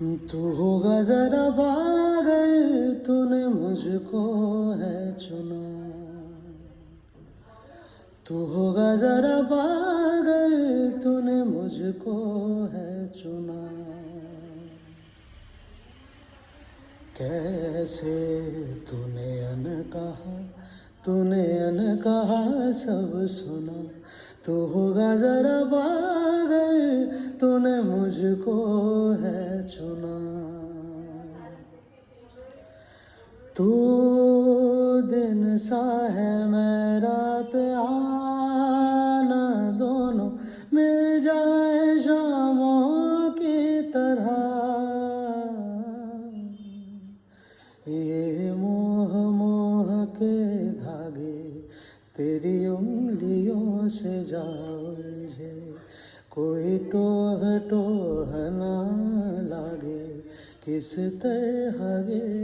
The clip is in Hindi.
तू होगा जरा पागल, तूने मुझको है चुना। तू होगा जरा पागल, तूने मुझको है चुना। कैसे तूने अनकहा सब सुना। तू होगा जरा पागल, तूने मुझको है चुना। तू दिन सा है मैं रात, आना दोनों मिल जाए शामों की तरह। ये मोह मोह के धागे तेरी उंगलियों से जा उलझे। कोई टोह टोह ना लागे, किस तरह गिर